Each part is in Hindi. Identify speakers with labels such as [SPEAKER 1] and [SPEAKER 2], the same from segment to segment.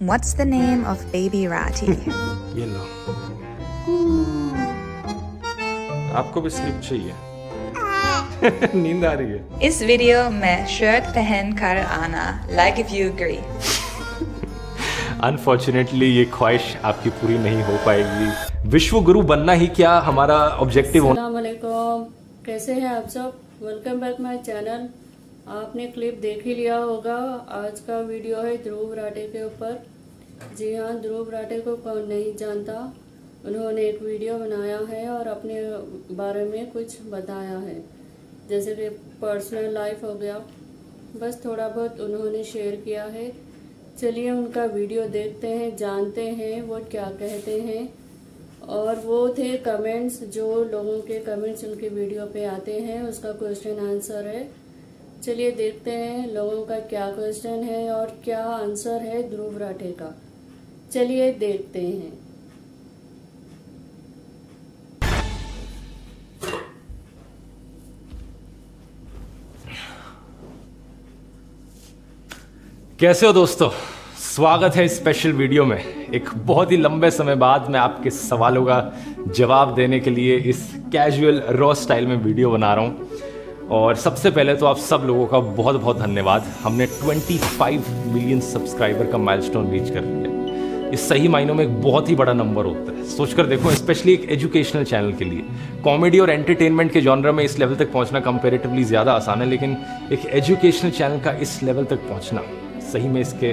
[SPEAKER 1] What's the name of baby Rati?
[SPEAKER 2] ये लो, आपको भी स्लीप चाहिए? नींद आ रही है?
[SPEAKER 1] इस वीडियो में शर्ट पहन कर आना, like if you agree.
[SPEAKER 2] Unfortunately ये ख्वाहिश आपकी पूरी नहीं हो पाएगी। विश्व गुरु बनना ही क्या हमारा ऑब्जेक्टिव होना।
[SPEAKER 3] अस्सलाम वालेकुम, कैसे हैं आप सब? Welcome back my channel. आपने क्लिप देख ही लिया होगा। आज का वीडियो है ध्रुव राठे के ऊपर। जी हाँ, ध्रुव राठे को कौन नहीं जानता। उन्होंने एक वीडियो बनाया है और अपने बारे में कुछ बताया है, जैसे कि पर्सनल लाइफ हो गया, बस थोड़ा बहुत उन्होंने शेयर किया है। चलिए उनका वीडियो देखते हैं, जानते हैं वो क्या कहते हैं। और वो थे कमेंट्स, जो लोगों के कमेंट्स उनके वीडियो पे आते हैं, उसका क्वेश्चन आंसर है। चलिए देखते हैं लोगों का क्या क्वेश्चन है और क्या आंसर है ध्रुव राठे का। चलिए देखते हैं।
[SPEAKER 2] कैसे हो दोस्तों, स्वागत है इस स्पेशल वीडियो में। एक बहुत ही लंबे समय बाद मैं आपके सवालों का जवाब देने के लिए इस कैजुअल रॉ स्टाइल में वीडियो बना रहा हूँ। और सबसे पहले तो आप सब लोगों का बहुत बहुत धन्यवाद। हमने 25 मिलियन सब्सक्राइबर का माइलस्टोन रीच कर लिया। इस सही मायनों में एक बहुत ही बड़ा नंबर होता है। सोचकर देखो, स्पेशली एक एजुकेशनल चैनल के लिए। कॉमेडी और एंटरटेनमेंट के जॉनर में इस लेवल तक पहुंचना कंपैरेटिवली ज़्यादा आसान है, लेकिन एक एजुकेशनल चैनल का इस लेवल तक पहुंचना सही में इसके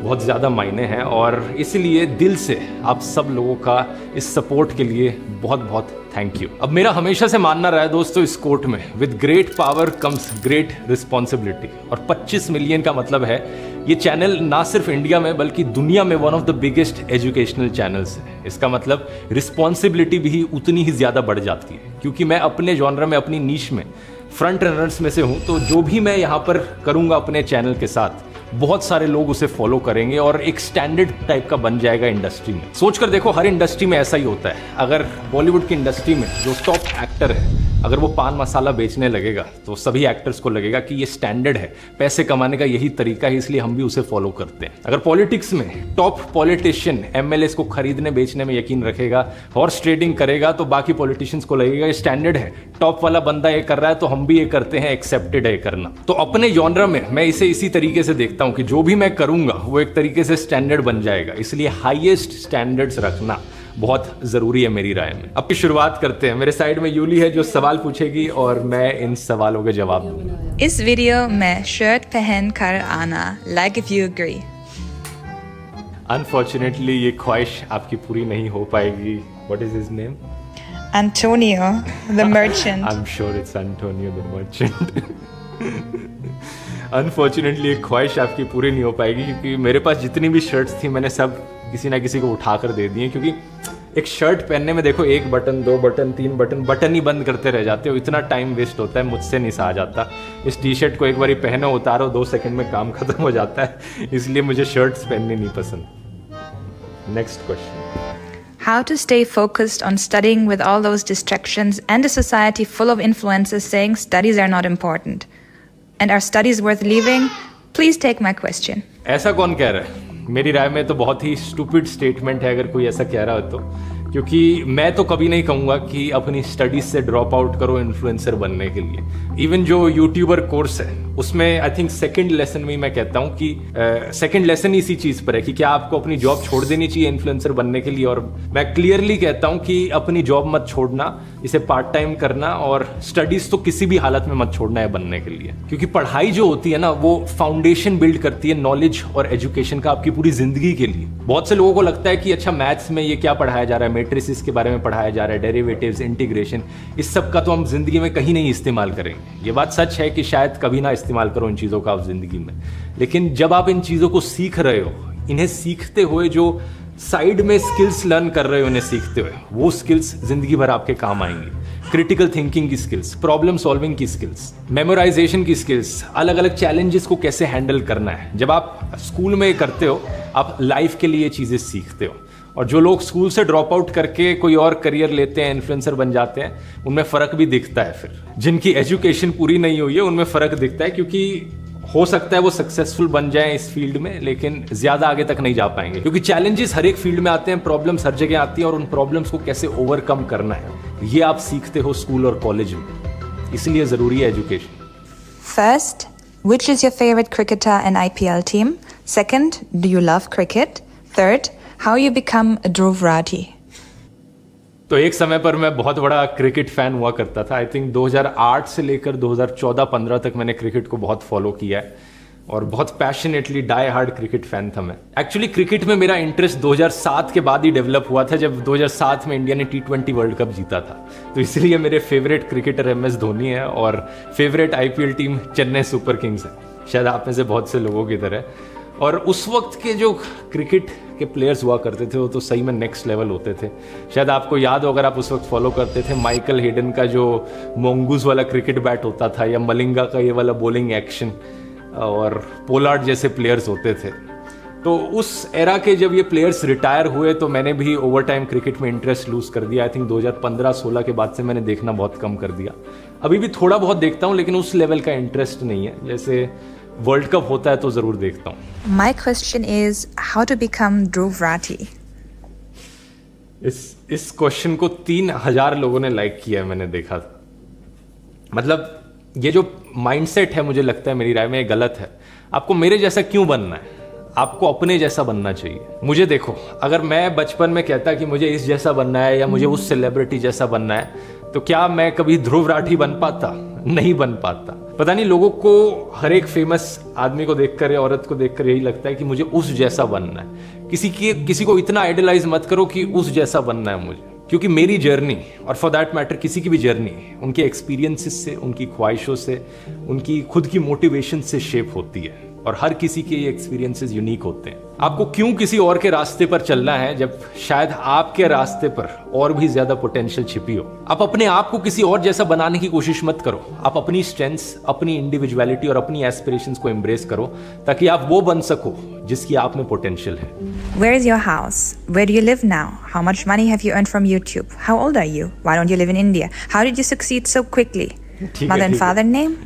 [SPEAKER 2] बहुत ज़्यादा मायने हैं। और इसलिए दिल से आप सब लोगों का इस सपोर्ट के लिए बहुत बहुत थैंक यू। अब मेरा हमेशा से मानना रहा है दोस्तों इस कोट में, with great power comes great responsibility. और 25 मिलियन का मतलब है ये चैनल ना सिर्फ इंडिया में बल्कि दुनिया में one of the biggest educational channels है। इसका मतलब रिस्पॉन्सिबिलिटी भी उतनी ही ज़्यादा बढ़ जाती है, क्योंकि मैं अपने जॉनर में, अपनी नीश में फ्रंट रनर्स में से हूँ। तो जो भी मैं यहाँ पर करूँगा अपने चैनल के साथ, बहुत सारे लोग उसे फॉलो करेंगे और एक स्टैंडर्ड टाइप का बन जाएगा इंडस्ट्री में। सोचकर देखो, हर इंडस्ट्री में ऐसा ही होता है। अगर बॉलीवुड की इंडस्ट्री में जो टॉप एक्टर है, अगर वो पान मसाला बेचने लगेगा तो सभी एक्टर्स को लगेगा कि ये स्टैंडर्ड है, पैसे कमाने का यही तरीका है, इसलिए हम भी उसे फॉलो करते हैं। अगर पॉलिटिक्स में टॉप पॉलिटिशियन एमएलएस को खरीदने बेचने में यकीन रखेगा, हॉर्स ट्रेडिंग करेगा, तो बाकी पॉलिटिशियंस को लगेगा ये स्टैंडर्ड है, टॉप वाला बंदा ये कर रहा है तो हम भी ये करते हैं, एक्सेप्टेड है करना। तो अपने जॉनर में मैं इसे इसी तरीके से देखता हूं कि जो भी मैं करूंगा वो एक तरीके से स्टैंडर्ड बन जाएगा। इसलिए हाईएस्ट स्टैंडर्ड्स रखना बहुत जरूरी है मेरी राय में। अब की शुरुआत करते हैं। मेरे साइड में यूली है जो सवाल पूछेगी और मैं इन सवालों के जवाब दूंगा।
[SPEAKER 1] इस वीडियो में शर्ट पहन कर आना, like if you agree.
[SPEAKER 2] Unfortunately ये ख्वाहिश आपकी पूरी नहीं हो पाएगी। What is his name?
[SPEAKER 1] Antonio, the merchant.
[SPEAKER 2] I'm sure it's Antonio the merchant. Unfortunately ये ख्वाहिश आपकी पूरी नहीं हो पाएगी, क्योंकि मेरे पास जितनी भी शर्ट्स थी मैंने सब किसी ना किसी को उठा कर दे दिए। क्योंकि एक शर्ट पहनने में देखो, 1 बटन, 2 बटन, 3 बटन, बटन ही बंद करते रह जाते हो। इतना टाइम वेस्ट होता है, मुझसे नहीं सहा जाता। इस टी शर्ट को एक बारी पहनो, उतारो, 2 सेकंड में काम खत्म हो जाता है। इसलिए मुझे शर्ट्स पहननी नहीं पसंद। Next question.
[SPEAKER 1] How to stay focused on studying with all those distractions and a society full of influencers saying studies are not important? And are studies worth leaving? Please take my question.
[SPEAKER 2] ऐसा कौन कह रहा है? मेरी राय में तो बहुत ही स्टूपिड स्टेटमेंट है अगर कोई ऐसा कह रहा हो तो। क्योंकि मैं तो कभी नहीं कहूँगा कि अपनी स्टडीज से ड्रॉप आउट करो इन्फ्लुएंसर बनने के लिए। इवन जो यूट्यूबर कोर्स है उसमें आई थिंक सेकंड लेसन में मैं कहता हूँ कि सेकंड लेसन इसी चीज़ पर है कि क्या आपको अपनी जॉब छोड़ देनी चाहिए इन्फ्लुएंसर बनने के लिए। और मैं क्लियरली कहता हूँ कि अपनी जॉब मत छोड़ना, इसे पार्ट टाइम करना, और स्टडीज तो किसी भी हालत में मत छोड़ना है बनने के लिए। क्योंकि पढ़ाई जो होती है ना, वो फाउंडेशन बिल्ड करती है नॉलेज और एजुकेशन का आपकी पूरी जिंदगी के लिए। बहुत से लोगों को लगता है कि अच्छा मैथ्स में ये क्या पढ़ाया जा रहा है, मैट्रिसेस के बारे में पढ़ाया जा रहा है, डेरिवेटिव्स, इंटीग्रेशन, इस सब का तो हम जिंदगी में कहीं नहीं इस्तेमाल करेंगे। ये बात सच है कि शायद कभी ना इस्तेमाल करो इन चीज़ों का आप जिंदगी में। लेकिन जब आप इन चीज़ों को सीख रहे हो, इन्हें सीखते हुए जो साइड में स्किल्स लर्न कर रहे हो, इन्हें सीखते हुए, वो स्किल्स जिंदगी भर आपके काम आएंगी। क्रिटिकल थिंकिंग की स्किल्स, प्रॉब्लम सॉल्विंग की स्किल्स, मेमोराइजेशन की स्किल्स, अलग अलग चैलेंजेस को कैसे हैंडल करना है। जब आप स्कूल में करते हो, आप लाइफ के लिए चीज़ें सीखते हो। और जो लोग स्कूल से ड्रॉप आउट करके कोई और करियर लेते हैं, इन्फ्लुएंसर बन जाते हैं, उनमें फ़र्क भी दिखता है। फिर जिनकी एजुकेशन पूरी नहीं हुई है उनमें फ़र्क दिखता है, क्योंकि हो सकता है वो सक्सेसफुल बन जाए इस फील्ड में, लेकिन ज्यादा आगे तक नहीं जा पाएंगे, क्योंकि चैलेंजेस हर एक फील्ड में आते हैं, प्रॉब्लम्स हर जगह आती हैं, और उन प्रॉब्लम्स को कैसे ओवरकम करना है ये आप सीखते हो स्कूल और कॉलेज में, इसलिए जरूरी है education.
[SPEAKER 1] First, which is your favorite cricketer and IPL team? Second, do you love cricket? Third, how you become a Dhruv Rathi?
[SPEAKER 2] तो एक समय पर मैं बहुत बड़ा क्रिकेट फैन हुआ करता था। आई थिंक 2008 से लेकर 2014-15 तक मैंने क्रिकेट को बहुत फॉलो किया है और बहुत passionately die hard cricket fan था मैं। एक्चुअली क्रिकेट में मेरा इंटरेस्ट 2007 के बाद ही डेवलप हुआ था, जब 2007 में इंडिया ने T20 वर्ल्ड कप जीता था। तो इसलिए मेरे फेवरेट क्रिकेटर MS धोनी है और favourite IPL team Chennai super Kings है, शायद आप में से बहुत से लोगों की तरह। और उस वक्त के जो क्रिकेट के प्लेयर्स हुआ करते थे वो तो सही में नेक्स्ट लेवल होते थे। शायद आपको याद हो, अगर आप उस वक्त फॉलो करते थे, माइकल हेडन का जो मोंगूज वाला क्रिकेट बैट होता था, या मलिंगा का ये वाला बॉलिंग एक्शन, और पोलार्ड जैसे प्लेयर्स होते थे। तो उस एरा के जब ये प्लेयर्स रिटायर हुए तो मैंने भी ओवर टाइम क्रिकेट में इंटरेस्ट लूज कर दिया। आई थिंक 2015-16 के बाद से मैंने देखना बहुत कम कर दिया। अभी भी थोड़ा बहुत देखता हूँ, लेकिन उस लेवल का इंटरेस्ट नहीं है। जैसे वर्ल्ड कप होता है तो जरूर देखता हूँ।
[SPEAKER 1] My question is how to become Dhruv Rathi?
[SPEAKER 2] इस क्वेश्चन को 3000 लोगों ने लाइक किया है, मैंने देखा था। मतलब ये जो माइंडसेट है, मुझे लगता है, मेरी राय में ये गलत है। आपको मेरे जैसा क्यों बनना है? आपको अपने जैसा बनना चाहिए। मुझे देखो, अगर मैं बचपन में कहता कि मुझे इस जैसा बनना है या मुझे उस सेलिब्रिटी जैसा बनना है, तो क्या मैं कभी ध्रुव राठी बन पाता? नहीं बन पाता। पता नहीं, लोगों को हर एक फेमस आदमी को देखकर या औरत को देखकर यही लगता है कि मुझे उस जैसा बनना है। किसी को इतना आइडलाइज मत करो कि उस जैसा बनना है मुझे, क्योंकि मेरी जर्नी, और फॉर दैट मैटर किसी की भी जर्नी, उनके एक्सपीरियंसेस से, उनकी ख्वाहिशों से, उनकी खुद की मोटिवेशन से शेप होती है, और हर किसी के ये एक्सपीरियंसेस यूनिक होते हैं। आपको क्यों किसी और के रास्ते पर चलना है जब शायद आपके रास्ते पर और भी ज्यादा पोटेंशियल छिपी हो? आप अपने आप को किसी और जैसा बनाने की कोशिश मत करो। आप अपनी स्ट्रेंथ्स, अपनी इंडिविजुअलिटी और अपनी एस्पिरेशंस को एम्ब्रेस करो, ताकि आप वो बन सको जिसकी आप में पोटेंशियल है।
[SPEAKER 1] Where is your house? Where do you live now? How much money have you earned from YouTube? How old are you? Why don't you live in India? How did you succeed so quickly? Mother and father name?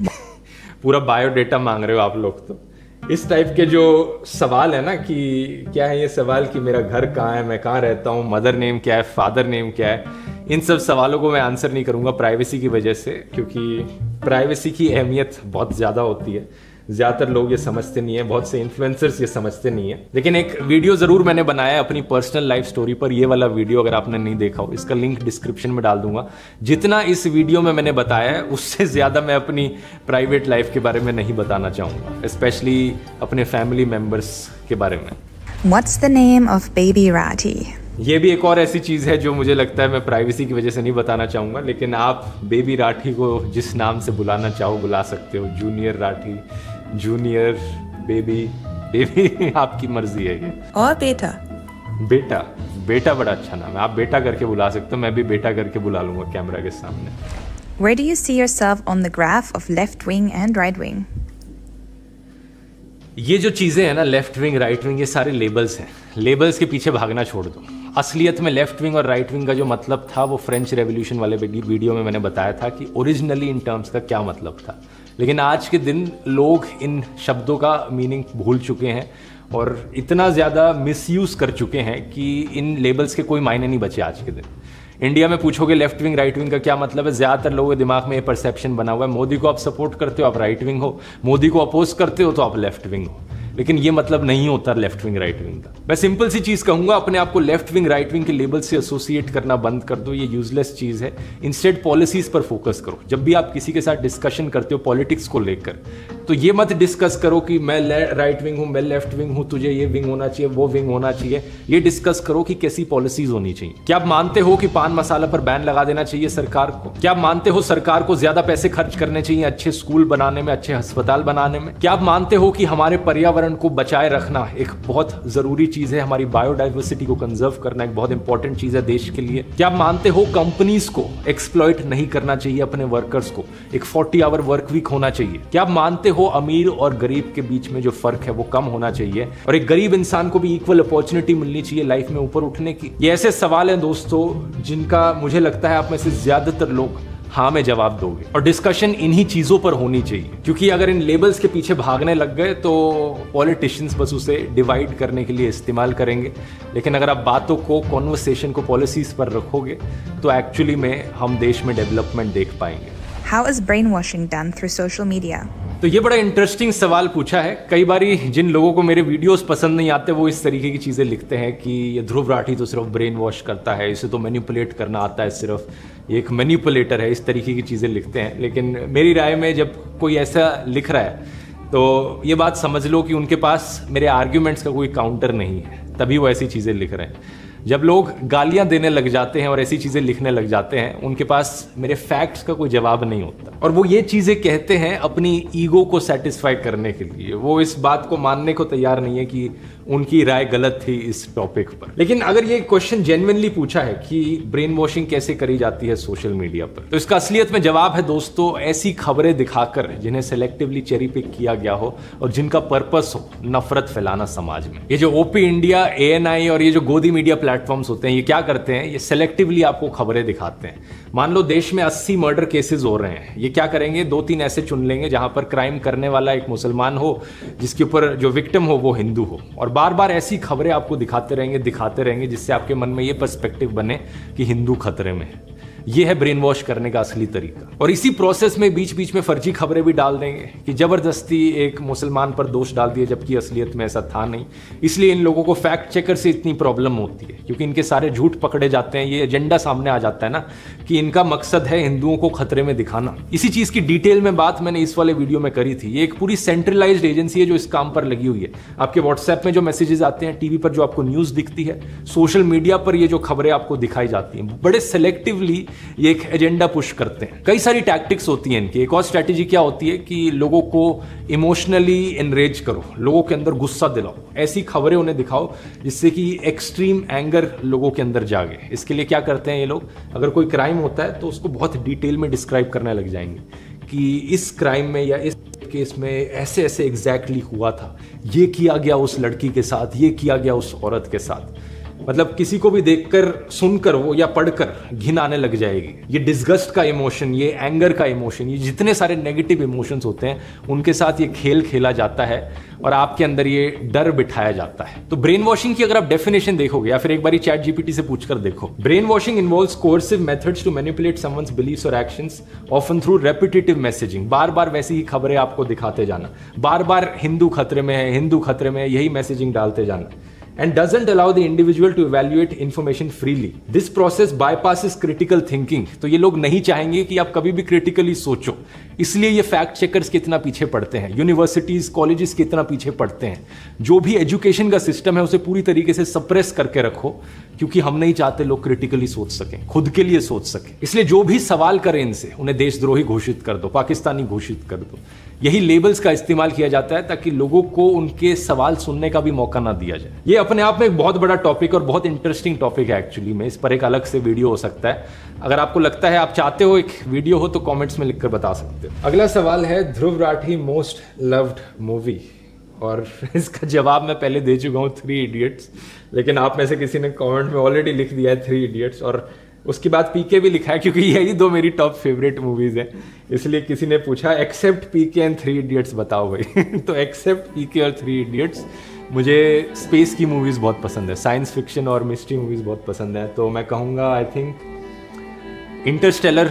[SPEAKER 2] पूरा बायोडेटा मांग रहे हो आप लोग। तो इस टाइप के जो सवाल है ना, कि क्या है ये सवाल कि मेरा घर कहाँ है, मैं कहाँ रहता हूँ, मदर नेम क्या है, फादर नेम क्या है, इन सब सवालों को मैं आंसर नहीं करूँगा प्राइवेसी की वजह से, क्योंकि प्राइवेसी की अहमियत बहुत ज़्यादा होती है। ज़्यादातर लोग ये समझते नहीं है, बहुत से इन्फ्लुएंसर्स ये समझते नहीं है। लेकिन एक वीडियो ज़रूर मैंने बनाया है अपनी पर्सनल लाइफ स्टोरी पर। ये वाला वीडियो अगर आपने नहीं देखा हो, इसका लिंक डिस्क्रिप्शन में डाल दूंगा। जितना इस वीडियो में मैंने बताया है, उससे ज़्यादा मैं अपनी प्राइवेट लाइफ के बारे में नहीं बताना चाहूँगा, स्पेशली अपने फैमिली मेम्बर्स के बारे में।
[SPEAKER 1] What's the name of baby Rathi?
[SPEAKER 2] ये भी एक और ऐसी चीज़ है जो मुझे लगता है मैं प्राइवेसी की वजह से नहीं बताना चाहूँगा, लेकिन आप बेबी राठी को जिस नाम से बुलाना चाहो बुला सकते हो। जूनियर राठी, जूनियर, बेबी आपकी मर्जी है ये।
[SPEAKER 1] और बेटा?
[SPEAKER 2] बेटा बड़ा अच्छा नाम है। आप बेटा करके बुला सकते हो, मैं भी बेटा करके बुला लूंगा कैमरा के सामने।
[SPEAKER 1] Where do you see yourself on the graph of left wing and right wing?
[SPEAKER 2] ये जो चीज़ें हैं ना, लेफ्ट विंग, राइट विंग, ये सारे लेबल्स हैं। लेबल्स के पीछे भागना छोड़ दो। असलियत में लेफ्ट विंग और राइट विंग का जो मतलब था, वो फ्रेंच रेवोल्यूशन वाले वीडियो में मैंने बताया था कि ओरिजिनली इन टर्म्स का क्या मतलब था। लेकिन आज के दिन लोग इन शब्दों का मीनिंग भूल चुके हैं और इतना ज़्यादा मिसयूज़ कर चुके हैं कि इन लेबल्स के कोई मायने नहीं बचे आज के दिन। इंडिया में पूछोगे लेफ्ट विंग राइट विंग का क्या मतलब है, ज़्यादातर लोगों के दिमाग में ये परसेप्शन बना हुआ है, मोदी को आप सपोर्ट करते हो आप राइट विंग हो, मोदी को अपोज करते हो तो आप लेफ्ट विंग हो। लेकिन ये मतलब नहीं होता लेफ्ट विंग राइट विंग का। मैं सिंपल सी चीज़ कहूँगा, अपने आप को लेफ्ट विंग राइट विंग के लेबल से एसोसिएट करना बंद कर दो। ये यूजलेस चीज़ है। इंस्टेड पॉलिसीज़ पर फोकस करो। जब भी आप किसी के साथ डिस्कशन करते हो पॉलिटिक्स को लेकर, तो ये मत डिस्कस करो कि मैं राइट विंग हूँ, मैं लेफ्ट विंग हूँ, तुझे ये विंग होना चाहिए, वो विंग होना चाहिए। ये डिस्कस करो कि कैसी पॉलिसीज होनी चाहिए। क्या आप मानते हो कि पान मसाला पर बैन लगा देना चाहिए सरकार को? क्या आप मानते हो सरकार को ज्यादा पैसे खर्च करने चाहिए अच्छे स्कूल बनाने में, अच्छे अस्पताल बनाने में? क्या आप मानते हो कि हमारे पर्यावरण को बचाए रखना एक बहुत जरूरी चीज है, हमारी बायोडाइवर्सिटी को कंजर्व करना एक बहुत इंपॉर्टेंट चीज है देश के लिए? क्या आप मानते हो कंपनीज को एक्सप्लॉइट नहीं करना चाहिए अपने वर्कर्स को, एक 40 आवर वर्क वीक होना चाहिए? क्या आप मानते हो अमीर और गरीब के बीच में जो फर्क है वो कम होना चाहिए और एक गरीब इंसान को भी इक्वल अपॉर्चुनिटी मिलनी चाहिए लाइफ में ऊपर उठने की? ये ऐसे सवाल हैं दोस्तों जिनका मुझे लगता है आप में से ज्यादातर लोग हाँ में जवाब दोगे। और डिस्कशन इन्हीं चीजों पर होनी चाहिए, क्योंकि अगर इन लेबल्स के पीछे भागने लग गए तो पॉलिटिशियंस बस उसे डिवाइड करने के लिए इस्तेमाल करेंगे। लेकिन अगर आप बातों को, कॉन्वर्सेशन को पॉलिसीज पर रखोगे तो एक्चुअली में हम देश में डेवलपमेंट देख पाएंगे।
[SPEAKER 1] How is brainwashing done through social media?
[SPEAKER 2] तो ये बड़ा इंटरेस्टिंग सवाल पूछा है। कई बारी जिन लोगों को मेरे वीडियोस पसंद नहीं आते वो इस तरीके की चीज़ें लिखते हैं कि ये ध्रुव राठी तो सिर्फ ब्रेन वॉश करता है, इसे तो मैनिपुलेट करना आता है, सिर्फ ये एक मैनिपुलेटर है, इस तरीके की चीज़ें लिखते हैं। लेकिन मेरी राय में जब कोई ऐसा लिख रहा है तो ये बात समझ लो कि उनके पास मेरे आर्ग्यूमेंट्स का कोई काउंटर नहीं है, तभी वो ऐसी चीज़ें लिख रहे हैं। जब लोग गालियां देने लग जाते हैं और ऐसी चीजें लिखने लग जाते हैं, उनके पास मेरे फैक्ट्स का कोई जवाब नहीं होता, और वो ये चीजें कहते हैं अपनी ईगो को सेटिस्फाई करने के लिए। वो इस बात को मानने को तैयार नहीं है कि उनकी राय गलत थी इस टॉपिक पर। लेकिन अगर ये क्वेश्चन जेन्युइनली पूछा है कि ब्रेन वॉशिंग कैसे करी जाती है सोशल मीडिया पर, तो इसका असलियत में जवाब है दोस्तों, ऐसी खबरें दिखाकर जिन्हें सेलेक्टिवली चेरी पिक किया गया हो और जिनका पर्पस हो नफरत फैलाना समाज में। ये जो ओपी इंडिया, ANI और ये जो गोदी मीडिया प्लेटफॉर्म्स होते हैं, ये क्या करते हैं, ये सेलेक्टिवली आपको खबरें दिखाते हैं। मान लो देश में 80 मर्डर केसेस हो रहे हैं, ये क्या करेंगे, 2-3 ऐसे चुन लेंगे जहां पर क्राइम करने वाला एक मुसलमान हो, जिसके ऊपर जो विक्टिम हो वो हिंदू हो, और बार बार ऐसी खबरें आपको दिखाते रहेंगे जिससे आपके मन में ये पर्सपेक्टिव बने कि हिंदू खतरे में है। ये है ब्रेन वॉश करने का असली तरीका। और इसी प्रोसेस में बीच बीच में फर्जी खबरें भी डाल देंगे कि जबरदस्ती एक मुसलमान पर दोष डाल दिया, जबकि असलियत में ऐसा था नहीं। इसलिए इन लोगों को फैक्ट चेकर से इतनी प्रॉब्लम होती है, क्योंकि इनके सारे झूठ पकड़े जाते हैं। ये एजेंडा सामने आ जाता है ना कि इनका मकसद है हिंदुओं को खतरे में दिखाना। इसी चीज की डिटेल में बात मैंने इस वाले वीडियो में करी थी। ये एक पूरी सेंट्रलाइज्ड एजेंसी है जो इस काम पर लगी हुई है। आपके व्हाट्सएप में जो मैसेजेस आते हैं, टीवी पर जो आपको न्यूज दिखती है, सोशल मीडिया पर ये जो खबरें आपको दिखाई जाती हैं, बड़े सेलेक्टिवली ये एक एजेंडा पुश करते हैं। कई सारी टैक्टिक्स होती हैं इनकी। एक और स्ट्रैटेजी क्या होती है कि लोगों को इमोशनली एनरेज करो, लोगों के अंदर गुस्सा दिलाओ, ऐसी खबरें उन्हें दिखाओ जिससे कि एक्सट्रीम एंगर लोगों के अंदर जागे। इसके लिए क्या करते हैं ये लोग, अगर कोई क्राइम होता है तो उसको बहुत डिटेल में डिस्क्राइब करने लग जाएंगे कि इस क्राइम में या इस केस में ऐसे ऐसे एग्जैक्टली हुआ था, ये किया गया उस लड़की के साथ, ये किया गया उस औरत के साथ। मतलब किसी को भी देखकर, सुनकर वो या पढ़कर घिन आने लग जाएगी। ये डिस्गस्ट का इमोशन, ये एंगर का इमोशन, ये जितने सारे नेगेटिव इमोशंस होते हैं उनके साथ ये खेल खेला जाता है और आपके अंदर ये डर बिठाया जाता है। तो ब्रेन वॉशिंग की अगर आप डेफिनेशन देखोगे या फिर एक बारी चैट जीपीटी से पूछकर देखो, brain washing involves coercive methods to manipulate someone's beliefs और actions often through repetitive messaging. बार बार वैसी ही खबरें आपको दिखाते जाना, बार बार हिंदू खतरे में है, हिंदू खतरे में है, यही मैसेजिंग डालते जाना। And doesn't allow the individual to evaluate information freely. This process bypasses critical thinking. तो ये लोग नहीं चाहेंगे कि आप कभी भी क्रिटिकली सोचो, इसलिए ये फैक्ट चेकर्स कितना पीछे पड़ते हैं, यूनिवर्सिटीज, कॉलेजेस कितना पीछे पड़ते हैं। जो भी एजुकेशन का सिस्टम है उसे पूरी तरीके से सप्रेस करके रखो, क्योंकि हम नहीं चाहते लोग क्रिटिकली सोच सकें, खुद के लिए सोच सकें। इसलिए जो भी सवाल करें इनसे, उन्हें देशद्रोही घोषित कर दो, पाकिस्तानी घोषित कर दो। यही लेबल्स का इस्तेमाल किया जाता है ताकि लोगों को उनके सवाल सुनने का भी मौका ना दिया जाए। ये अपने आप में एक बहुत बड़ा टॉपिक और बहुत इंटरेस्टिंग टॉपिक है एक्चुअली में। इस पर एक अलग से वीडियो हो सकता है। अगर आपको लगता है, आप चाहते हो एक वीडियो हो, तो कमेंट्स में लिखकर बता सकते हो। अगला सवाल है, Dhruv Rathee most loved movie, और इसका जवाब मैं पहले दे चुका हूँ, 3 इडियट्स। लेकिन आप में से किसी ने कमेंट में ऑलरेडी लिख दिया है 3 इडियट्स, और उसके बाद पीके भी लिखा है, क्योंकि यही 2 मेरी टॉप फेवरेट मूवीज है। इसलिए किसी ने पूछा एक्सेप्ट पीके एंड 3 इडियट्स बताओ भाई। तो एक्सेप्ट पीके और 3 इडियट्स, मुझे स्पेस की मूवीज बहुत पसंद है, साइंस फिक्शन और मिस्ट्री मूवीज बहुत पसंद है। तो मैं कहूँगा I think Interstellar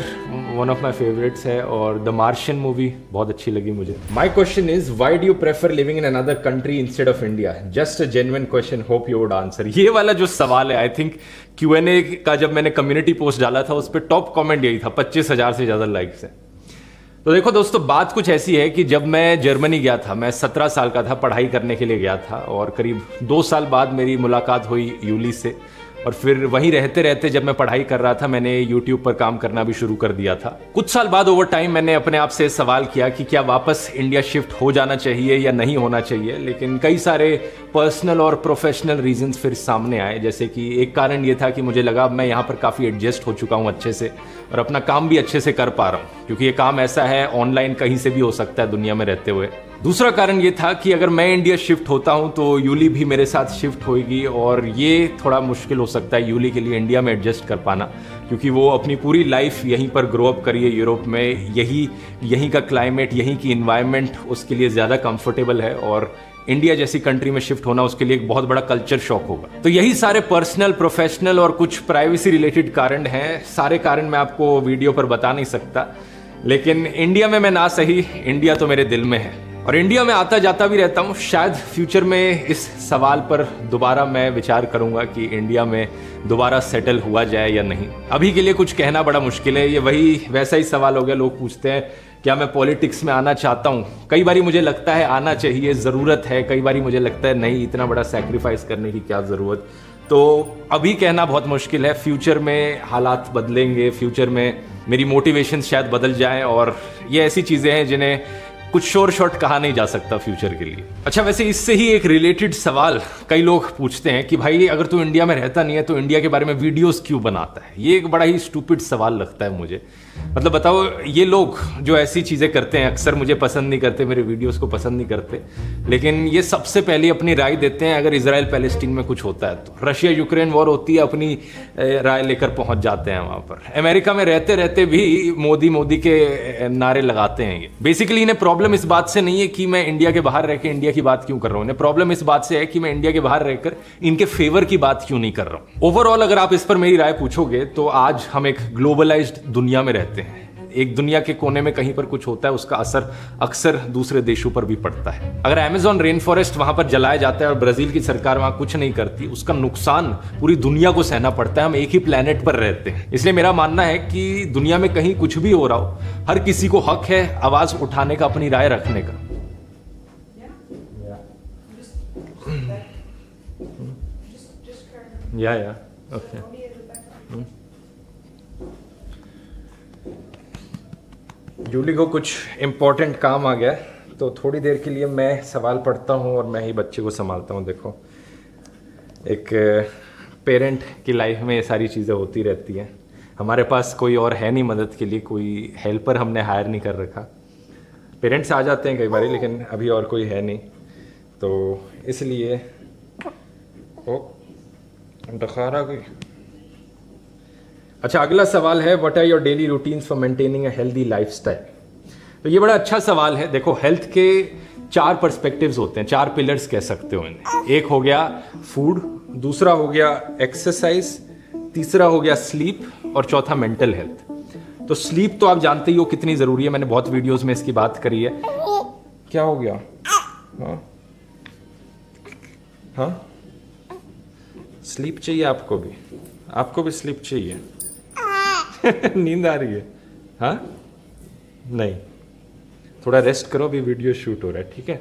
[SPEAKER 2] one of my favourites है, और द मार्शियन मूवी बहुत अच्छी लगी मुझे। My question is, why do you prefer living in another country instead of India? Just a genuine question, hope you would answer. ये वाला जो सवाल है, आई थिंक Q&A का जब मैंने कम्युनिटी पोस्ट डाला था, उस पर टॉप कमेंट यही था, 25,000 से ज्यादा लाइक्स है। तो देखो दोस्तों, बात कुछ ऐसी है कि जब मैं जर्मनी गया था, मैं 17 साल का था, पढ़ाई करने के लिए गया था, और करीब 2 साल बाद मेरी मुलाकात हुई यूली से, और फिर वहीं रहते रहते जब मैं पढ़ाई कर रहा था, मैंने YouTube पर काम करना भी शुरू कर दिया था। कुछ साल बाद ओवर टाइम मैंने अपने आप से सवाल किया कि क्या वापस इंडिया शिफ्ट हो जाना चाहिए या नहीं होना चाहिए। लेकिन कई सारे पर्सनल और प्रोफेशनल रीजंस फिर सामने आए। जैसे कि एक कारण ये था कि मुझे लगा मैं यहाँ पर काफ़ी एडजस्ट हो चुका हूँ अच्छे से, और अपना काम भी अच्छे से कर पा रहा हूँ, क्योंकि ये काम ऐसा है ऑनलाइन कहीं से भी हो सकता है दुनिया में रहते हुए। दूसरा कारण ये था कि अगर मैं इंडिया शिफ्ट होता हूं तो यूली भी मेरे साथ शिफ्ट होगी, और ये थोड़ा मुश्किल हो सकता है यूली के लिए इंडिया में एडजस्ट कर पाना, क्योंकि वो अपनी पूरी लाइफ यहीं पर ग्रो अप करी है यूरोप में। यहीं का क्लाइमेट, यहीं की इन्वायरमेंट उसके लिए ज़्यादा कंफर्टेबल है, और इंडिया जैसी कंट्री में शिफ्ट होना उसके लिए एक बहुत बड़ा कल्चर शॉक होगा। तो यही सारे पर्सनल, प्रोफेशनल और कुछ प्राइवेसी रिलेटेड कारण हैं। सारे कारण मैं आपको वीडियो पर बता नहीं सकता, लेकिन इंडिया में मैं ना सही, इंडिया तो मेरे दिल में है और इंडिया में आता जाता भी रहता हूँ। शायद फ्यूचर में इस सवाल पर दोबारा मैं विचार करूंगा कि इंडिया में दोबारा सेटल हुआ जाए या नहीं। अभी के लिए कुछ कहना बड़ा मुश्किल है। ये वैसा ही सवाल हो गया। लोग पूछते हैं क्या मैं पॉलिटिक्स में आना चाहता हूँ। कई बारी मुझे लगता है आना चाहिए, ज़रूरत है। कई बारी मुझे लगता है नहीं, इतना बड़ा सैक्रिफाइस करने की क्या ज़रूरत। तो अभी कहना बहुत मुश्किल है। फ्यूचर में हालात बदलेंगे, फ्यूचर में मेरी मोटिवेशन शायद बदल जाए, और ये ऐसी चीज़ें हैं जिन्हें कुछ शॉर्ट कहा नहीं जा सकता फ्यूचर के लिए। अच्छा, वैसे इससे ही एक रिलेटेड सवाल कई लोग पूछते हैं कि भाई अगर तू इंडिया में रहता नहीं है तो इंडिया के बारे में वीडियोस क्यों बनाता है। ये एक बड़ा ही स्टूपिड सवाल लगता है मुझे। मतलब बताओ, ये लोग जो ऐसी चीज़ें करते हैं अक्सर मुझे पसंद नहीं करते, मेरे वीडियोस को पसंद नहीं करते, लेकिन ये सबसे पहले अपनी राय देते हैं अगर इजराइल पैलेस्टीन में कुछ होता है तो। रशिया यूक्रेन वॉर होती है, अपनी राय लेकर पहुंच जाते हैं वहां पर। अमेरिका में रहते रहते भी मोदी के नारे लगाते हैं। ये बेसिकली इन्हें प्रॉब्लम इस बात से नहीं है कि मैं इंडिया के बाहर रह के इंडिया की बात क्यों कर रहा हूं। इन्हें प्रॉब्लम इस बात से है कि मैं इंडिया के बाहर रहकर इनके फेवर की बात क्यों नहीं कर रहा हूं। ओवरऑल अगर आप इस पर मेरी राय पूछोगे तो आज हम एक ग्लोबलाइज्ड दुनिया में रहते हैं। एक दुनिया के कोने में कहीं पर कुछ होता है, उसका असर अक्सर दूसरे देशों पर भी पड़ता है। अगर अमेज़न रेन फॉरेस्ट वहां पर जलाया जाता है और ब्राजील की सरकार वहां कुछ नहीं करती, उसका नुकसान पूरी दुनिया को सहना पड़ता है। हम एक ही प्लेनेट पर रहते हैं। इसलिए मेरा मानना है कि दुनिया में कहीं कुछ भी हो रहा हो, हर किसी को हक है आवाज उठाने का, अपनी राय रखने का। या ओके। जूली को कुछ इम्पोर्टेंट काम आ गया, तो थोड़ी देर के लिए मैं सवाल पढ़ता हूँ और मैं ही बच्चे को संभालता हूँ। देखो, एक पेरेंट की लाइफ में ये सारी चीज़ें होती रहती हैं। हमारे पास कोई और है नहीं मदद के लिए, कोई हेल्पर हमने हायर नहीं कर रखा। पेरेंट्स आ जाते हैं कई बार, लेकिन अभी और कोई है नहीं, तो इसलिए डखारा गई। अच्छा, अगला सवाल है what are your daily routines for maintaining a healthy lifestyle. तो ये बड़ा अच्छा सवाल है। देखो, हेल्थ के 4 पर्सपेक्टिव्स होते हैं, 4 पिलर्स कह सकते हो इन्हें। एक हो गया फूड, दूसरा हो गया एक्सरसाइज, तीसरा हो गया स्लीप और चौथा मेंटल हेल्थ। तो स्लीप तो आप जानते ही हो कितनी जरूरी है, मैंने बहुत वीडियोस में इसकी बात करी है। क्या हो गया? हाँ, स्लीप चाहिए आपको भी स्लीप चाहिए। नींद आ रही है? हाँ, नहीं, थोड़ा रेस्ट करो, अभी वीडियो शूट हो रहा है, ठीक है।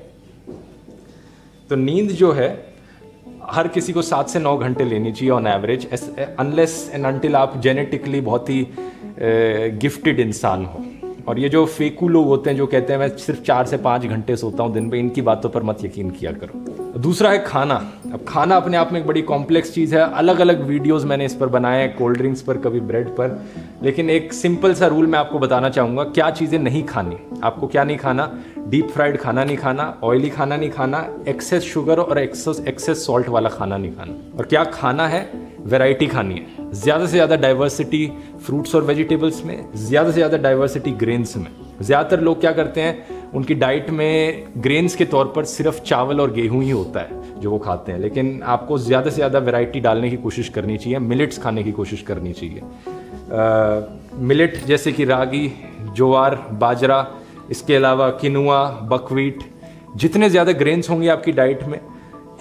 [SPEAKER 2] तो नींद जो है हर किसी को 7 से 9 घंटे लेनी चाहिए on average, unless and until आप जेनेटिकली बहुत ही गिफ्टेड इंसान हो। और ये जो फेकू लोग होते हैं जो कहते हैं मैं सिर्फ 4 से 5 घंटे सोता हूँ दिन पे, इनकी बातों पर मत यकीन किया करो। दूसरा है खाना। अब खाना अपने आप में एक बड़ी कॉम्प्लेक्स चीज़ है, अलग अलग वीडियोस मैंने इस पर बनाए हैं, कोल्ड ड्रिंक्स पर, कभी ब्रेड पर, लेकिन एक सिंपल सा रूल मैं आपको बताना चाहूँगा क्या चीज़ें नहीं खानी। आपको क्या नहीं खाना? डीप फ्राइड खाना नहीं खाना, ऑयली खाना नहीं खाना, एक्सेस शुगर और एक्सेस सॉल्ट वाला खाना नहीं खाना। और क्या खाना है? वैरायटी खानी है, ज़्यादा से ज़्यादा डाइवर्सिटी फ्रूट्स और वेजिटेबल्स में, ज़्यादा से ज़्यादा डाइवर्सिटी ग्रेन्स में। ज़्यादातर लोग क्या करते हैं, उनकी डाइट में ग्रेन्स के तौर पर सिर्फ चावल और गेहूं ही होता है जो वो खाते हैं, लेकिन आपको ज़्यादा से ज़्यादा वैरायटी डालने की कोशिश करनी चाहिए, मिलेट्स खाने की कोशिश करनी चाहिए। मिलेट जैसे कि रागी, ज्वार, बाजरा, इसके अलावा किनुआ, बकवीट, जितने ज़्यादा ग्रेन्स होंगे आपकी डाइट में,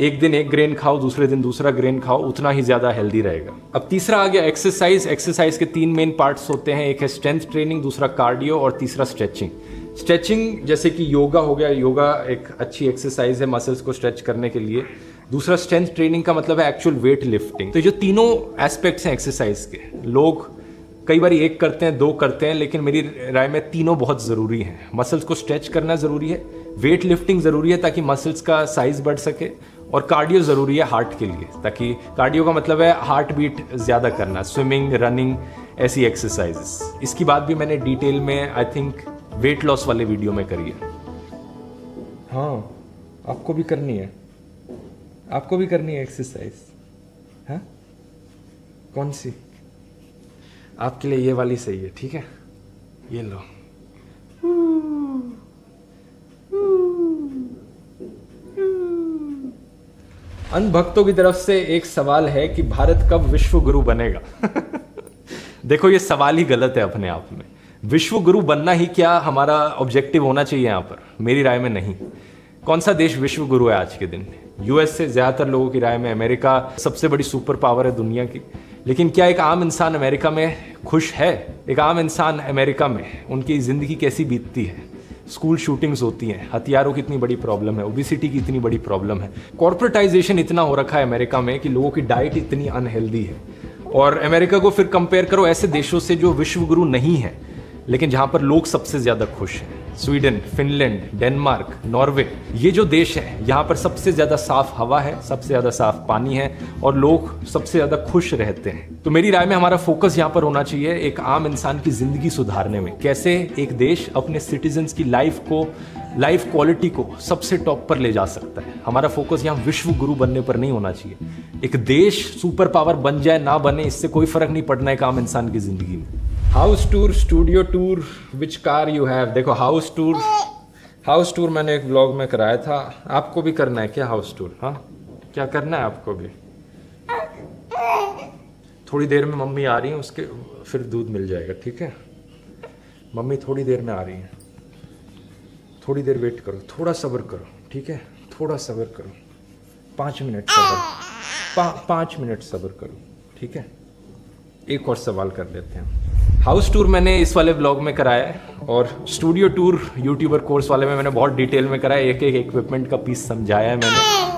[SPEAKER 2] एक दिन एक ग्रेन खाओ, दूसरे दिन दूसरा ग्रेन खाओ, उतना ही ज़्यादा हेल्दी रहेगा। अब तीसरा आ गया एक्सरसाइज। एक्सरसाइज के 3 मेन पार्ट्स होते हैं, एक है स्ट्रेंथ ट्रेनिंग, दूसरा कार्डियो और तीसरा स्ट्रेचिंग। स्ट्रेचिंग जैसे कि योगा हो गया, योगा एक अच्छी एक्सरसाइज है मसल्स को स्ट्रेच करने के लिए। दूसरा स्ट्रेंथ ट्रेनिंग का मतलब है एक्चुअल वेट लिफ्टिंग। तो जो तीनों एस्पेक्ट्स हैं एक्सरसाइज के, लोग कई बार एक करते हैं, 2 करते हैं, लेकिन मेरी राय में तीनों बहुत ज़रूरी हैं। मसल्स को स्ट्रेच करना ज़रूरी है, वेट लिफ्टिंग ज़रूरी है ताकि मसल्स का साइज बढ़ सके, और कार्डियो ज़रूरी है हार्ट के लिए, ताकि कार्डियो का मतलब है हार्ट बीट ज़्यादा करना, स्विमिंग, रनिंग, ऐसी एक्सरसाइजेस। इसकी बात भी मैंने डिटेल में आई थिंक वेट लॉस वाले वीडियो में करी है। हाँ, आपको भी करनी है, एक्सरसाइज। हाँ, कौन सी? आपके लिए ये वाली सही है, ठीक है? ये लो। अनभक्तों की तरफ से एक सवाल है कि भारत कब विश्व गुरु बनेगा? देखो, ये सवाल ही गलत है अपने आप में। विश्व गुरु बनना ही क्या हमारा ऑब्जेक्टिव होना चाहिए यहाँ पर? मेरी राय में नहीं। कौन सा देश विश्व गुरु है आज के दिन? यूएस से ज्यादातर लोगों की राय में अमेरिका सबसे बड़ी सुपर पावर है दुनिया की। लेकिन क्या एक आम इंसान अमेरिका में खुश है? एक आम इंसान अमेरिका में उनकी जिंदगी कैसी बीतती है? स्कूल शूटिंग्स होती हैं, हथियारों की इतनी बड़ी प्रॉब्लम है, ओबेसिटी की इतनी बड़ी प्रॉब्लम है, कॉर्पोरेटाइजेशन इतना हो रखा है अमेरिका में कि लोगों की डाइट इतनी अनहेल्दी है। और अमेरिका को फिर कंपेयर करो ऐसे देशों से जो विश्व गुरु नहीं है लेकिन जहां पर लोग सबसे ज्यादा खुश हैं। स्वीडन, फिनलैंड, डेनमार्क, नॉर्वे, ये जो देश है यहाँ पर सबसे ज्यादा साफ हवा है, सबसे ज्यादा साफ पानी है और लोग सबसे ज्यादा खुश रहते हैं। तो मेरी राय में हमारा फोकस यहाँ पर होना चाहिए एक आम इंसान की जिंदगी सुधारने में। कैसे एक देश अपने सिटीजन्स की लाइफ क्वालिटी को सबसे टॉप पर ले जा सकता है। हमारा फोकस यहाँ विश्व गुरु बनने पर नहीं होना चाहिए। एक देश सुपर पावर बन जाए ना बने, इससे कोई फर्क नहीं पड़ना एक आम इंसान की जिंदगी में। House tour, studio tour, which car you have? देखो, हाउस टूर मैंने एक व्लॉग में कराया था। आपको भी करना है क्या हाउस टूर? हाँ, क्या करना है आपको भी? थोड़ी देर में मम्मी आ रही है, उसके फिर दूध मिल जाएगा, ठीक है? मम्मी थोड़ी देर में आ रही है, थोड़ी देर वेट करो, थोड़ा सब्र करो, ठीक है? थोड़ा सब्र करो, 5 मिनट सब्र, 5 मिनट सब्र करो, ठीक है? एक और सवाल कर लेते हैं। हाउस टूर मैंने इस वाले ब्लॉग में कराया है और स्टूडियो टूर यूट्यूबर कोर्स वाले में मैंने बहुत डिटेल में कराया। एक एक इक्विपमेंट का पीस समझाया है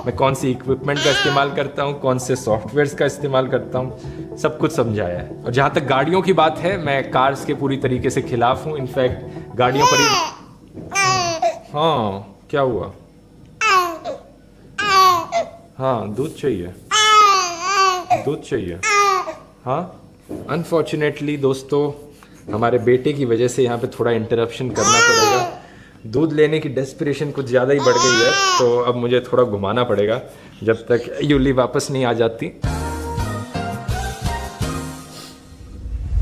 [SPEAKER 2] मैं कौन सी इक्विपमेंट का इस्तेमाल करता हूँ, कौन से सॉफ्टवेयर्स का इस्तेमाल करता हूँ, सब कुछ समझाया है। और जहाँ तक गाड़ियों की बात है, मैं कार्स के पूरी तरीके से खिलाफ हूँ। इनफैक्ट गाड़ियों पर ही। हाँ, क्या हुआ? हाँ, दूध चाहिए, दूध चाहिए। हाँ, अनफॉर्चुनेटली दोस्तों, हमारे बेटे की वजह से यहाँ पे थोड़ा इंटरप्शन करना पड़ेगा। दूध लेने की डेस्परेशन कुछ ज़्यादा ही बढ़ गई है, तो अब मुझे थोड़ा घुमाना पड़ेगा जब तक यूली वापस नहीं आ जाती।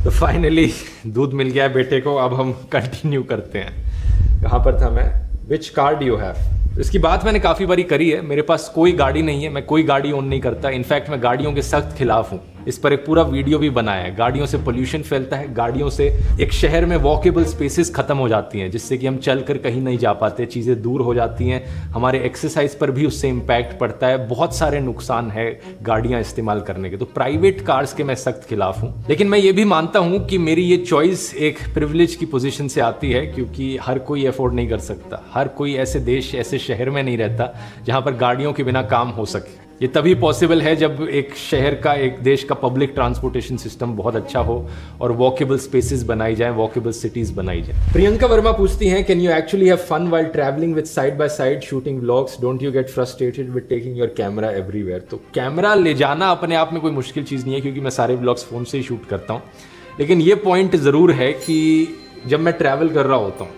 [SPEAKER 2] तो फाइनली दूध मिल गया बेटे को। अब हम कंटिन्यू करते हैं। कहाँ पर था मैं? Which car do you have? इसकी बात मैंने काफ़ी बारी करी है। मेरे पास कोई गाड़ी नहीं है, मैं कोई गाड़ी ओन नहीं करता। इनफैक्ट मैं गाड़ियों के सख्त खिलाफ हूँ। इस पर एक पूरा वीडियो भी बनाया है। गाड़ियों से पोल्यूशन फैलता है, गाड़ियों से एक शहर में वॉकेबल स्पेसेस खत्म हो जाती हैं, जिससे कि हम चलकर कहीं नहीं जा पाते, चीज़ें दूर हो जाती हैं, हमारे एक्सरसाइज पर भी उससे इम्पैक्ट पड़ता है। बहुत सारे नुकसान है गाड़ियाँ इस्तेमाल करने के। तो प्राइवेट कार्स के मैं सख्त खिलाफ हूँ। लेकिन मैं ये भी मानता हूँ कि मेरी ये चॉइस एक प्रिविलेज की पोजीशन से आती है, क्योंकि हर कोई अफोर्ड नहीं कर सकता। हर कोई ऐसे देश, ऐसे शहर में नहीं रहता जहाँ पर गाड़ियों के बिना काम हो सके। ये तभी पॉसिबल है जब एक शहर का, एक देश का पब्लिक ट्रांसपोर्टेशन सिस्टम बहुत अच्छा हो और वॉकेबल स्पेसेस बनाई जाए, वॉकेबल सिटीज बनाई जाए। प्रियंका वर्मा पूछती हैं, can you actually have fun while travelling with side by side shooting vlogs? Don't you get frustrated with taking your camera everywhere? तो कैमरा ले जाना अपने आप में कोई मुश्किल चीज़ नहीं है, क्योंकि मैं सारे व्लॉग्स फोन से ही शूट करता हूँ। लेकिन ये पॉइंट ज़रूर है कि जब मैं ट्रैवल कर रहा होता हूँ,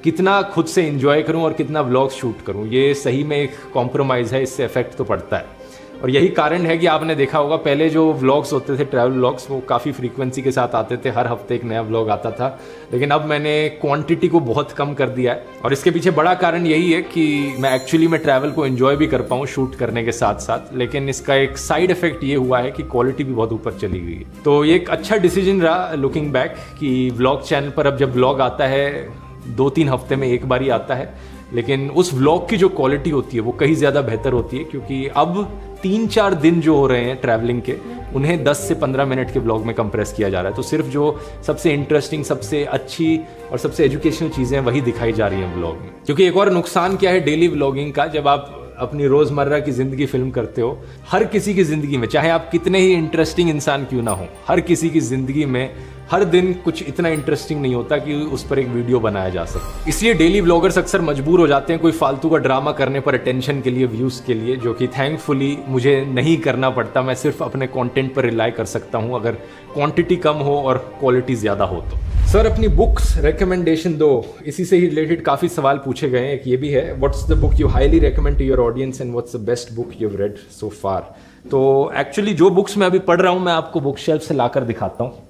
[SPEAKER 2] कितना खुद से इंजॉय करूँ और कितना व्लॉग्स शूट करूँ, ये सही में एक कॉम्प्रोमाइज़ है, इससे इफेक्ट तो पड़ता है। और यही कारण है कि आपने देखा होगा पहले जो व्लॉग्स होते थे, ट्रैवल व्लॉग्स, वो काफ़ी फ्रीक्वेंसी के साथ आते थे। हर हफ्ते एक नया व्लॉग आता था। लेकिन अब मैंने क्वांटिटी को बहुत कम कर दिया है, और इसके पीछे बड़ा कारण यही है कि मैं एक्चुअली ट्रैवल को एंजॉय भी कर पाऊँ शूट करने के साथ साथ। लेकिन इसका एक साइड इफेक्ट ये हुआ है कि क्वालिटी भी बहुत ऊपर चली गई है। तो ये एक अच्छा डिसीजन रहा लुकिंग बैक, कि व्लॉग चैनल पर अब जब व्लॉग आता है 2-3 हफ्ते में एक बार ही आता है, लेकिन उस व्लॉग की जो क्वालिटी होती है वो कहीं ज़्यादा बेहतर होती है, क्योंकि अब 3-4 दिन जो हो रहे हैं ट्रैवलिंग के, उन्हें 10 से 15 मिनट के व्लॉग में कंप्रेस किया जा रहा है। तो सिर्फ जो सबसे इंटरेस्टिंग, सबसे अच्छी और सबसे एजुकेशनल चीज़ें वही दिखाई जा रही हैं व्लॉग में। क्योंकि एक और नुकसान क्या है डेली व्लॉगिंग का, जब आप अपनी रोज़मर्रा की ज़िंदगी फिल्म करते हो, हर किसी की ज़िंदगी में, चाहे आप कितने ही इंटरेस्टिंग इंसान क्यों ना हो, हर किसी की ज़िंदगी में हर दिन कुछ इतना इंटरेस्टिंग नहीं होता कि उस पर एक वीडियो बनाया जा सके। इसलिए डेली व्लॉगर्स अक्सर मजबूर हो जाते हैं कोई फालतू का ड्रामा करने पर, अटेंशन के लिए, व्यूज़ के लिए, जो कि थैंकफुली मुझे नहीं करना पड़ता। मैं सिर्फ अपने कंटेंट पर रिलाई कर सकता हूं अगर क्वांटिटी कम हो और क्वालिटी ज़्यादा हो तो। सर, अपनी बुक्स रिकमेंडेशन दो। इसी से ही रिलेटेड काफ़ी सवाल पूछे गए हैं। एक ये भी है, what's the book you highly recommend to your audience and what's the best book you have read so far? तो एक्चुअली जो बुक्स मैं अभी पढ़ रहा हूँ, मैं आपको बुक शेल्फ से लाकर दिखाता हूँ।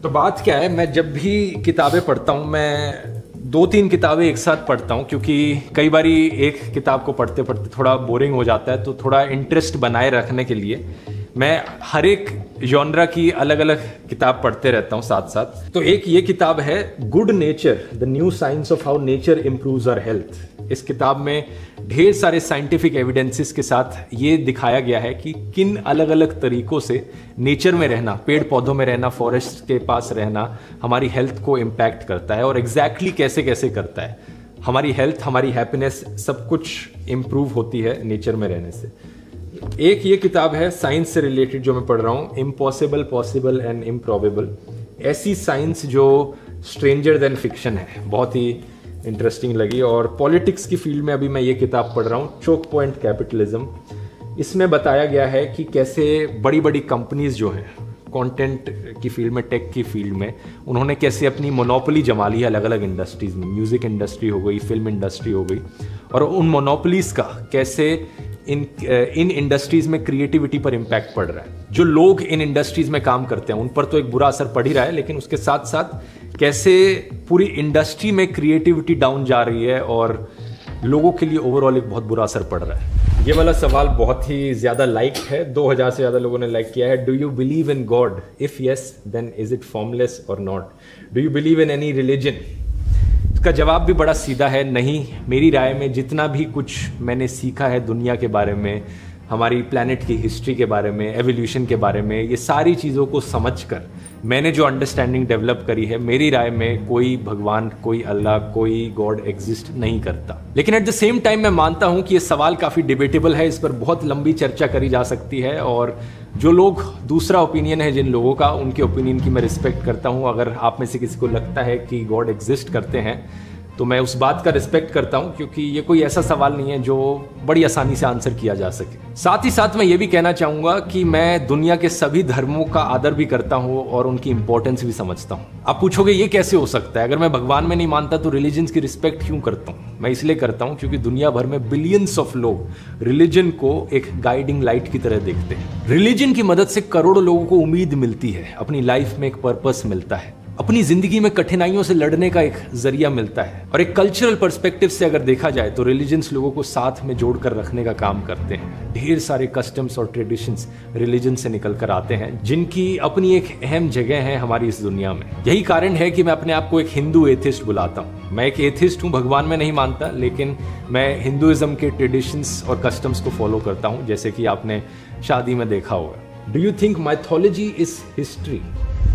[SPEAKER 2] तो बात क्या है, मैं जब भी किताबें पढ़ता हूँ मैं 2-3 किताबें एक साथ पढ़ता हूँ, क्योंकि कई बारी एक किताब को पढ़ते पढ़ते थोड़ा बोरिंग हो जाता है। तो थोड़ा इंटरेस्ट बनाए रखने के लिए मैं हर एक जॉनरा की अलग अलग किताब पढ़ते रहता हूँ साथ साथ। तो एक ये किताब है good nature, the new science of how nature improves our health. इस किताब में ढेर सारे साइंटिफिक एविडेंसेस के साथ ये दिखाया गया है कि किन अलग अलग तरीकों से नेचर में रहना, पेड़ पौधों में रहना, फॉरेस्ट के पास रहना हमारी हेल्थ को इम्पैक्ट करता है, और एग्जैक्टली कैसे कैसे करता है। हमारी हेल्थ, हमारी हैप्पीनेस सब कुछ इम्प्रूव होती है नेचर में रहने से। एक ये किताब है साइंस से रिलेटेड जो मैं पढ़ रहा हूँ, इम्पॉसिबल, पॉसिबल एंड इम्प्रॉबेबल। ऐसी साइंस जो स्ट्रेंजर देन फिक्शन है, बहुत ही इंटरेस्टिंग लगी। और पॉलिटिक्स की फील्ड में अभी मैं ये किताब पढ़ रहा हूँ, चोक पॉइंट कैपिटलिज्म। इसमें बताया गया है कि कैसे बड़ी बड़ी कंपनीज जो हैं कंटेंट की फील्ड में, टेक की फील्ड में, उन्होंने कैसे अपनी मोनोपोली जमा ली है अलग अलग इंडस्ट्रीज में। म्यूजिक इंडस्ट्री हो गई, फिल्म इंडस्ट्री हो गई, और उन मोनोपोलीज का कैसे इन इंडस्ट्रीज में क्रिएटिविटी पर इम्पैक्ट पड़ रहा है। जो लोग इन इंडस्ट्रीज में काम करते हैं उन पर तो एक बुरा असर पड़ ही रहा है, लेकिन उसके साथ साथ कैसे पूरी इंडस्ट्री में क्रिएटिविटी डाउन जा रही है और लोगों के लिए ओवरऑल एक बहुत बुरा असर पड़ रहा है। ये वाला सवाल बहुत ही ज्यादा लाइक है, 2000 से ज्यादा लोगों ने लाइक किया है। Do you believe in God? If yes then is it formless or not? Do you believe in any religion? इसका जवाब भी बड़ा सीधा है, नहीं। मेरी राय में जितना भी कुछ मैंने सीखा है दुनिया के बारे में, हमारी प्लैनेट की हिस्ट्री के बारे में, एवोल्यूशन के बारे में, ये सारी चीज़ों को समझकर मैंने जो अंडरस्टैंडिंग डेवलप करी है, मेरी राय में कोई भगवान, कोई अल्लाह, कोई गॉड एग्जिस्ट नहीं करता। लेकिन एट द सेम टाइम मैं मानता हूं कि ये सवाल काफ़ी डिबेटेबल है, इस पर बहुत लंबी चर्चा करी जा सकती है। और जो लोग, दूसरा ओपिनियन है जिन लोगों का, उनके ओपिनियन की मैं रिस्पेक्ट करता हूं। अगर आप में से किसी को लगता है कि गॉड एग्जिस्ट करते हैं तो मैं उस बात का रिस्पेक्ट करता हूं, क्योंकि ये कोई ऐसा सवाल नहीं है जो बड़ी आसानी से आंसर किया जा सके। साथ ही साथ मैं ये भी कहना चाहूंगा कि मैं दुनिया के सभी धर्मों का आदर भी करता हूं और उनकी इंपॉर्टेंस भी समझता हूं। आप पूछोगे ये कैसे हो सकता है? अगर मैं भगवान में नहीं मानता तो रिलीजन्स की रिस्पेक्ट क्यों करता हूं? मैं इसलिए करता हूं क्योंकि दुनिया भर में बिलियंस ऑफ लोग रिलीजन को एक गाइडिंग लाइट की तरह देखते हैं। रिलीजन की मदद से करोड़ों लोगों को उम्मीद मिलती है, अपनी लाइफ में एक पर्पस मिलता है, अपनी जिंदगी में कठिनाइयों से लड़ने का एक जरिया मिलता है। और एक कल्चरल पर्सपेक्टिव से अगर देखा जाए तो रिलीजन्स लोगों को साथ में जोड़कर रखने का काम करते हैं। ढेर सारे कस्टम्स और ट्रेडिशंस रिलीजन से निकल कर आते हैं, जिनकी अपनी एक अहम जगह है हमारी इस दुनिया में। यही कारण है कि मैं अपने आप को एक हिंदू एथिस्ट बुलाता हूँ। मैं एक एथिस्ट हूँ, भगवान में नहीं मानता, लेकिन मैं हिंदुइज्म के ट्रेडिशंस और कस्टम्स को फॉलो करता हूँ, जैसे कि आपने शादी में देखा होगा। Do you think mythology is history?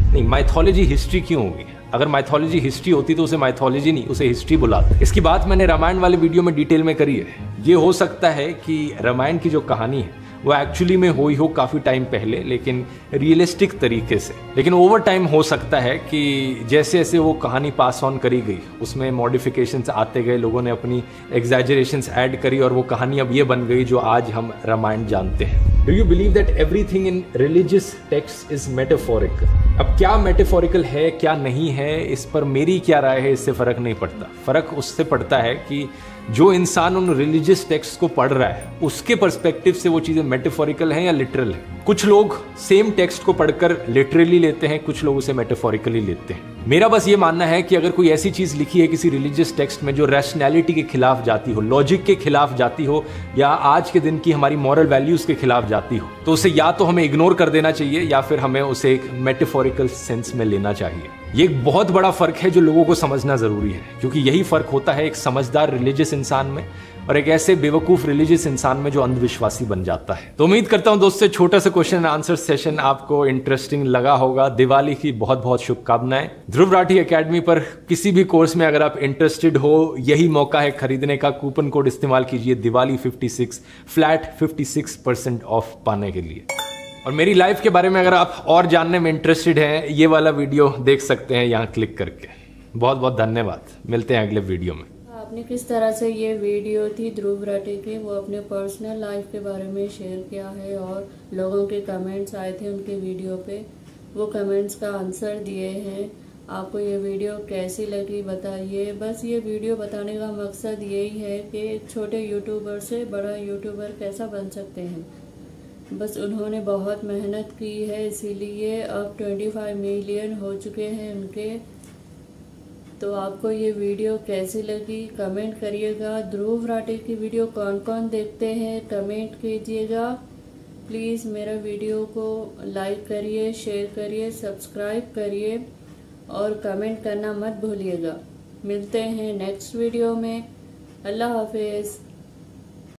[SPEAKER 2] नहीं, माइथोलॉजी हिस्ट्री क्यों होगी? अगर माइथोलॉजी हिस्ट्री होती तो उसे माइथोलॉजी नहीं, उसे हिस्ट्री बुलाते। इसकी बात मैंने रामायण वाले वीडियो में डिटेल में करी है। ये हो सकता है कि रामायण की जो कहानी है वो एक्चुअली में हुई हो काफ़ी टाइम पहले, लेकिन रियलिस्टिक तरीके से। लेकिन ओवर टाइम हो सकता है कि जैसे जैसे वो कहानी पास ऑन करी गई, उसमें मॉडिफिकेशंस आते गए, लोगों ने अपनी एग्जैजरेशंस ऐड करी और वो कहानी अब ये बन गई जो आज हम रामायण जानते हैं। Do you believe that everything in religious text is metaphorical? अब क्या मेटाफोरिकल है, क्या नहीं है, इस पर मेरी क्या राय है, इससे फर्क नहीं पड़ता। फर्क उससे पड़ता है कि जो इंसान उन रिलीजियस टेक्स्ट को पढ़ रहा है उसके पर्सपेक्टिव से वो चीजें मेटाफोरिकल हैं या लिटरल है। कुछ लोग सेम टेक्स्ट को पढ़कर लिटरली लेते हैं, कुछ लोग उसे मेटाफोरिकली लेते हैं। मेरा बस ये मानना है कि अगर कोई ऐसी चीज लिखी है किसी रिलीजियस टेक्स्ट में जो रैशनैलिटी के खिलाफ जाती हो, लॉजिक के खिलाफ जाती हो, या आज के दिन की हमारी मॉरल वैल्यूज के खिलाफ जाती हो, तो उसे या तो हमें इग्नोर कर देना चाहिए या फिर हमें उसे एक मेटाफोरिकल सेंस में लेना चाहिए। ये एक बहुत बड़ा फर्क है जो लोगों को समझना जरूरी है, क्योंकि यही फर्क होता है एक समझदार रिलीजियस इंसान में और एक ऐसे बेवकूफ रिलीजियस इंसान में जो अंधविश्वासी बन जाता है। तो उम्मीद करता हूं दोस्तों छोटा सा क्वेश्चन एंड आंसर सेशन आपको इंटरेस्टिंग लगा होगा। दिवाली की बहुत बहुत शुभकामनाएं। ध्रुव राठी एकेडमी पर किसी भी कोर्स में अगर आप इंटरेस्टेड हो, यही मौका है खरीदने का। कूपन कोड इस्तेमाल कीजिए दिवाली 56, फ्लैट 56% ऑफ पाने के लिए। और मेरी लाइफ के बारे में अगर आप और जानने में इंटरेस्टेड हैं, ये वाला वीडियो देख सकते हैं यहाँ क्लिक करके। बहुत बहुत धन्यवाद, मिलते हैं अगले वीडियो में।
[SPEAKER 3] आपने किस तरह से ये वीडियो थी ध्रुव राठी की, वो अपने पर्सनल लाइफ के बारे में शेयर किया है और लोगों के कमेंट्स आए थे उनके वीडियो पे, वो कमेंट्स का आंसर दिए हैं। आपको ये वीडियो कैसी लगी बताइए। बस ये वीडियो बताने का मकसद यही है कि एक छोटे यूट्यूबर से बड़ा यूट्यूबर कैसा बन सकते हैं। बस उन्होंने बहुत मेहनत की है, इसीलिए अब 25 मिलियन हो चुके हैं उनके। तो आपको ये वीडियो कैसी लगी कमेंट करिएगा। ध्रुव राठे की वीडियो कौन कौन देखते हैं कमेंट कीजिएगा। प्लीज़ मेरा वीडियो को लाइक करिए, शेयर करिए, सब्सक्राइब करिए और कमेंट करना मत भूलिएगा। मिलते हैं नेक्स्ट वीडियो में। अल्लाह हाफिज़।